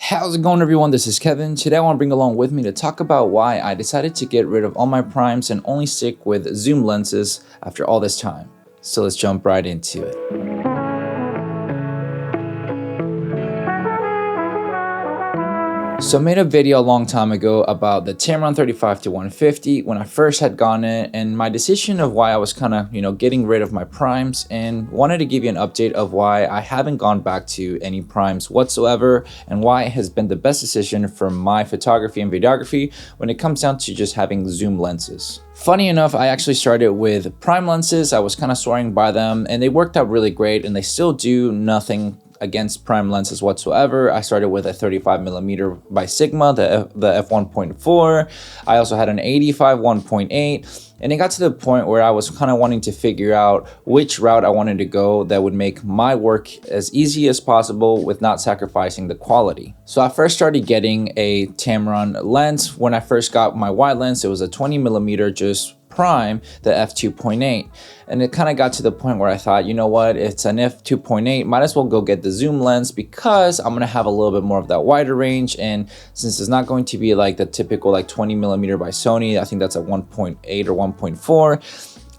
How's it going, everyone? This is Kevin. Today I want to bring along with me to talk about why I decided to get rid of all my primes and only stick with zoom lenses after all this time. So let's jump right into it. So I made a video a long time ago about the Tamron 35-150 when I first had gotten it, and my decision of why I was kind of, getting rid of my primes, and wanted to give you an update of why I haven't gone back to any primes whatsoever and why it has been the best decision for my photography and videography when it comes down to just having zoom lenses. Funny enough, I actually started with prime lenses. I was kind of swearing by them and they worked out really great, and they still do nothing against prime lenses whatsoever. I started with a 35mm by Sigma, the f1.4. I also had an 85 1.8, and it got to the point where I was kind of wanting to figure out which route I wanted to go that would make my work as easy as possible with not sacrificing the quality. So I first started getting a Tamron lens. When I first got my wide lens, it was a 20mm just prime, the f2.8, and it kind of got to the point where I thought, you know what, it's an f2.8, might as well go get the zoom lens because I'm gonna have a little bit more of that wider range, and since it's not going to be like the typical like 20mm by Sony, I think that's a 1.8 or 1.4,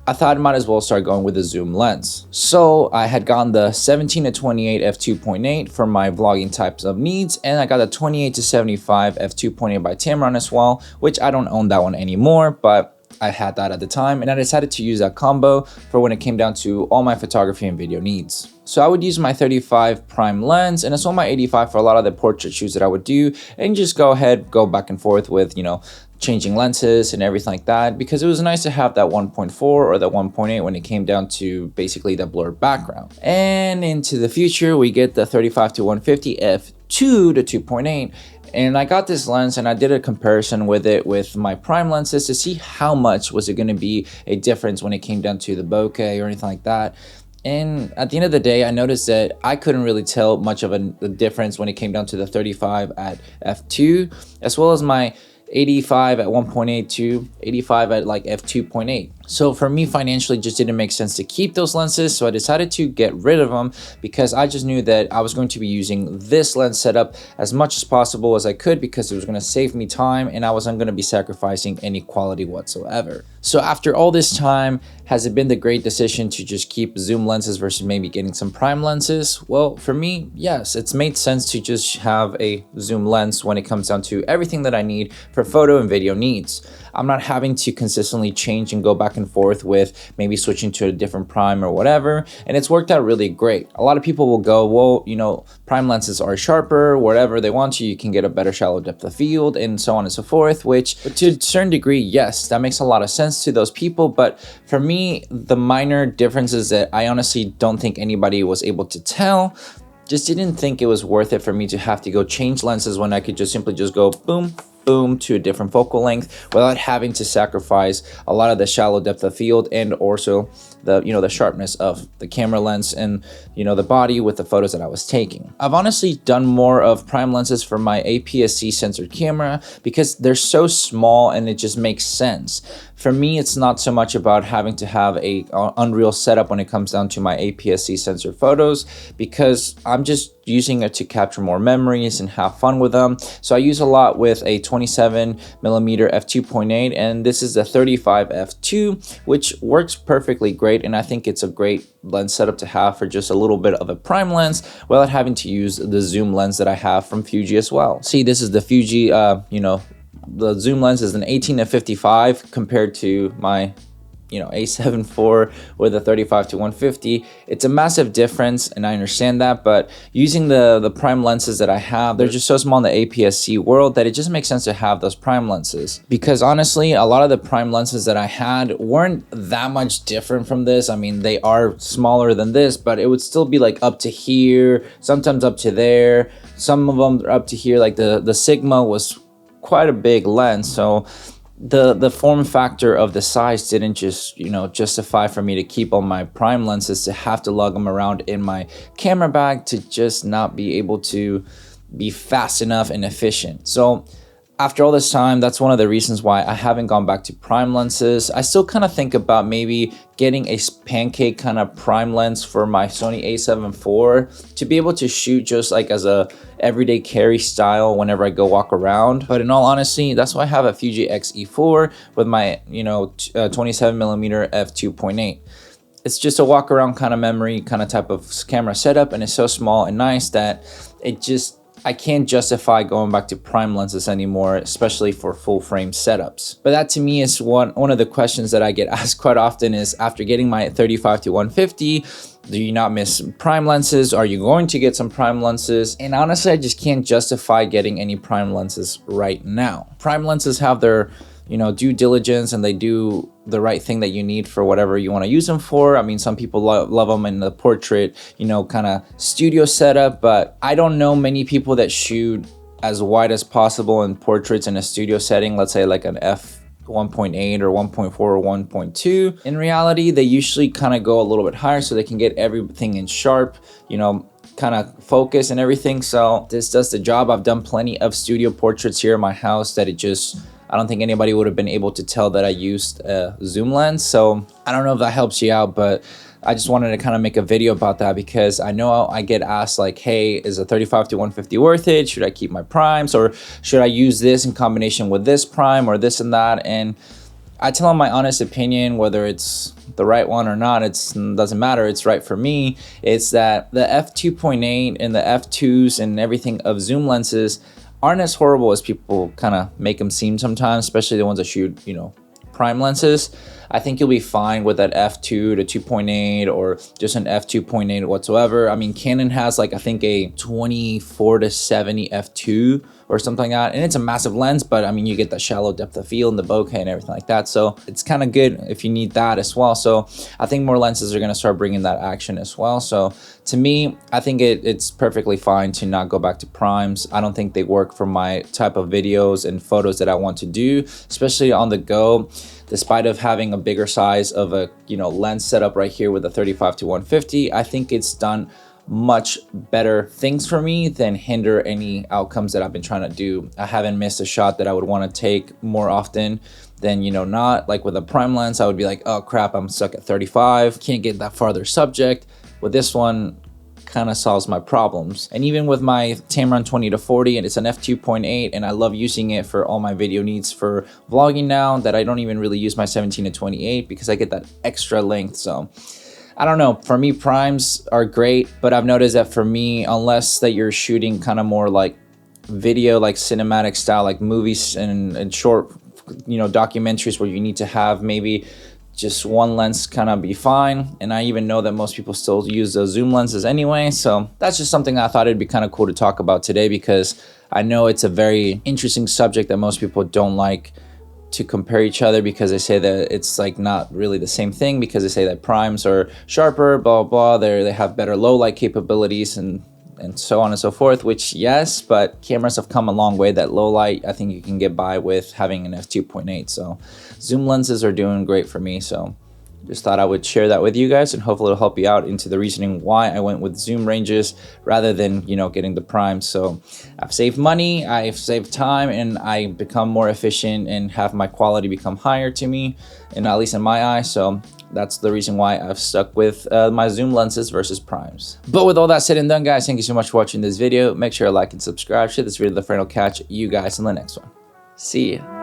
I thought I might as well start going with a zoom lens. So I had gotten the 17-28 f2.8 for my vlogging types of needs, and I got a 28-75 f2.8 by Tamron as well, which I don't own that one anymore, but I had that at the time, and I decided to use that combo for when it came down to all my photography and video needs. So I would use my 35 prime lens and as well my 85 for a lot of the portrait shoots that I would do, and just go back and forth with, changing lenses and everything like that, because it was nice to have that 1.4 or that 1.8 when it came down to basically the blurred background. And into the future, we get the 35-150 f2-2.8. And I got this lens and I did a comparison with it with my prime lenses to see how much was it going to be a difference when it came down to the bokeh or anything like that. And at the end of the day, I noticed that I couldn't really tell much of a difference when it came down to the 35 at f2, as well as my 85 at 1.8 to 85 at like f2.8. So for me, financially, just didn't make sense to keep those lenses, so I decided to get rid of them because I just knew that I was going to be using this lens setup as much as possible as I could, because it was going to save me time and I wasn't going to be sacrificing any quality whatsoever. So after all this time, has it been the great decision to just keep zoom lenses versus maybe getting some prime lenses? Well, for me, yes, it's made sense to just have a zoom lens when it comes down to everything that I need for photo and video needs. I'm not having to consistently change and go back and forth with maybe switching to a different prime or whatever, and it's worked out really great. A lot of people will go, well, prime lenses are sharper, whatever they want you can get a better shallow depth of field and so on and so forth, which to a certain degree, yes, that makes a lot of sense to those people, but for me, the minor differences that I honestly don't think anybody was able to tell, just didn't think it was worth it for me to have to go change lenses when I could just simply just go boom, boom to a different focal length without having to sacrifice a lot of the shallow depth of field and also the sharpness of the camera lens and the body with the photos that I was taking. I've honestly done more of prime lenses for my APS-C censored camera because they're so small and it just makes sense. For me, it's not so much about having to have a unreal setup when it comes down to my APS-C censored photos, because I'm just using it to capture more memories and have fun with them. So I use a lot with a 27mm f2.8, and this is the 35 f2, which works perfectly great, and I think it's a great lens setup to have for just a little bit of a prime lens without having to use the zoom lens that I have from Fuji as well. See, this is the Fuji, the zoom lens is an 18-55 compared to my A7 IV with a 35-150. It's a massive difference, and I understand that, but using the prime lenses that I have, they're just so small in the APS-C world that it just makes sense to have those prime lenses, because honestly, a lot of the prime lenses that I had weren't that much different from this. I mean, they are smaller than this, but it would still be like up to here, sometimes up to there, some of them are up to here. Like the Sigma was quite a big lens, so the form factor of the size didn't just justify for me to keep all my prime lenses, to have to lug them around in my camera bag, to just not be able to be fast enough and efficient. So after all this time, that's one of the reasons why I haven't gone back to prime lenses. I still kind of think about maybe getting a pancake kind of prime lens for my Sony a7 IV to be able to shoot just like as a everyday carry style whenever I go walk around. But in all honesty, that's why I have a Fuji X-E4 with my 27mm f2.8. It's just a walk around kind of memory kind of type of camera setup, and it's so small and nice that I can't justify going back to prime lenses anymore, especially for full frame setups. But that to me is one of the questions that I get asked quite often is, after getting my 35-150, do you not miss prime lenses? Are you going to get some prime lenses? And honestly, I just can't justify getting any prime lenses right now. Prime lenses have their due diligence, and they do the right thing that you need for whatever you want to use them for. I mean, some people love them in the portrait, kind of studio setup, but I don't know many people that shoot as wide as possible in portraits in a studio setting, let's say like an f1.8 or 1.4 or 1.2. In reality, they usually kind of go a little bit higher so they can get everything in sharp, kind of focus and everything. So this does the job. I've done plenty of studio portraits here in my house that I don't think anybody would have been able to tell that I used a zoom lens. So I don't know if that helps you out, but I just wanted to kind of make a video about that, because I know I get asked like, hey, is a 35-150 worth it? Should I keep my primes, or should I use this in combination with this prime or this and that? And I tell them my honest opinion, whether it's the right one or not, it doesn't matter. It's right for me. It's that the f2.8 and the f2s and everything of zoom lenses aren't as horrible as people kind of make them seem sometimes, especially the ones that shoot, prime lenses. I think you'll be fine with that f2 to 2.8 or just an f2.8 whatsoever. I mean, Canon has like, I think a 24-70 f2 or something like that, and it's a massive lens, but I mean, you get the shallow depth of field and the bokeh and everything like that, so it's kind of good if you need that as well. So I think more lenses are going to start bringing that action as well. So to me, I think it's perfectly fine to not go back to primes. I don't think they work for my type of videos and photos that I want to do, especially on the go. Despite of having a bigger size of a lens setup right here with a 35-150, I think it's done much better things for me than hinder any outcomes that I've been trying to do. I haven't missed a shot that I would want to take more often than not. Like with a prime lens, I would be like, oh crap, I'm stuck at 35, can't get that farther subject. With this one, kind of solves my problems. And even with my Tamron 20-40, and it's an f2.8, and I love using it for all my video needs for vlogging now, that I don't even really use my 17-28 because I get that extra length. So I don't know, for me, primes are great, but I've noticed that for me, unless that you're shooting kind of more like video, like cinematic style, like movies and short, documentaries where you need to have maybe just one lens kind of be fine. And I even know that most people still use those zoom lenses anyway. So that's just something I thought it'd be kind of cool to talk about today, because I know it's a very interesting subject that most people don't like to compare each other, because they say that it's like not really the same thing, because they say that primes are sharper, blah blah, they have better low light capabilities and so on and so forth, which yes, but cameras have come a long way that low light I think you can get by with having an f2.8. so zoom lenses are doing great for me. So just thought I would share that with you guys, and hopefully it'll help you out into the reasoning why I went with zoom ranges rather than getting the prime. So I've saved money, I've saved time, and I become more efficient and have my quality become higher to me, and at least in my eye. So that's the reason why I've stuck with my zoom lenses versus primes. But with all that said and done, guys, thank you so much for watching this video. Make sure to like and subscribe, share this video with a friend. I'll catch you guys in the next one. See ya.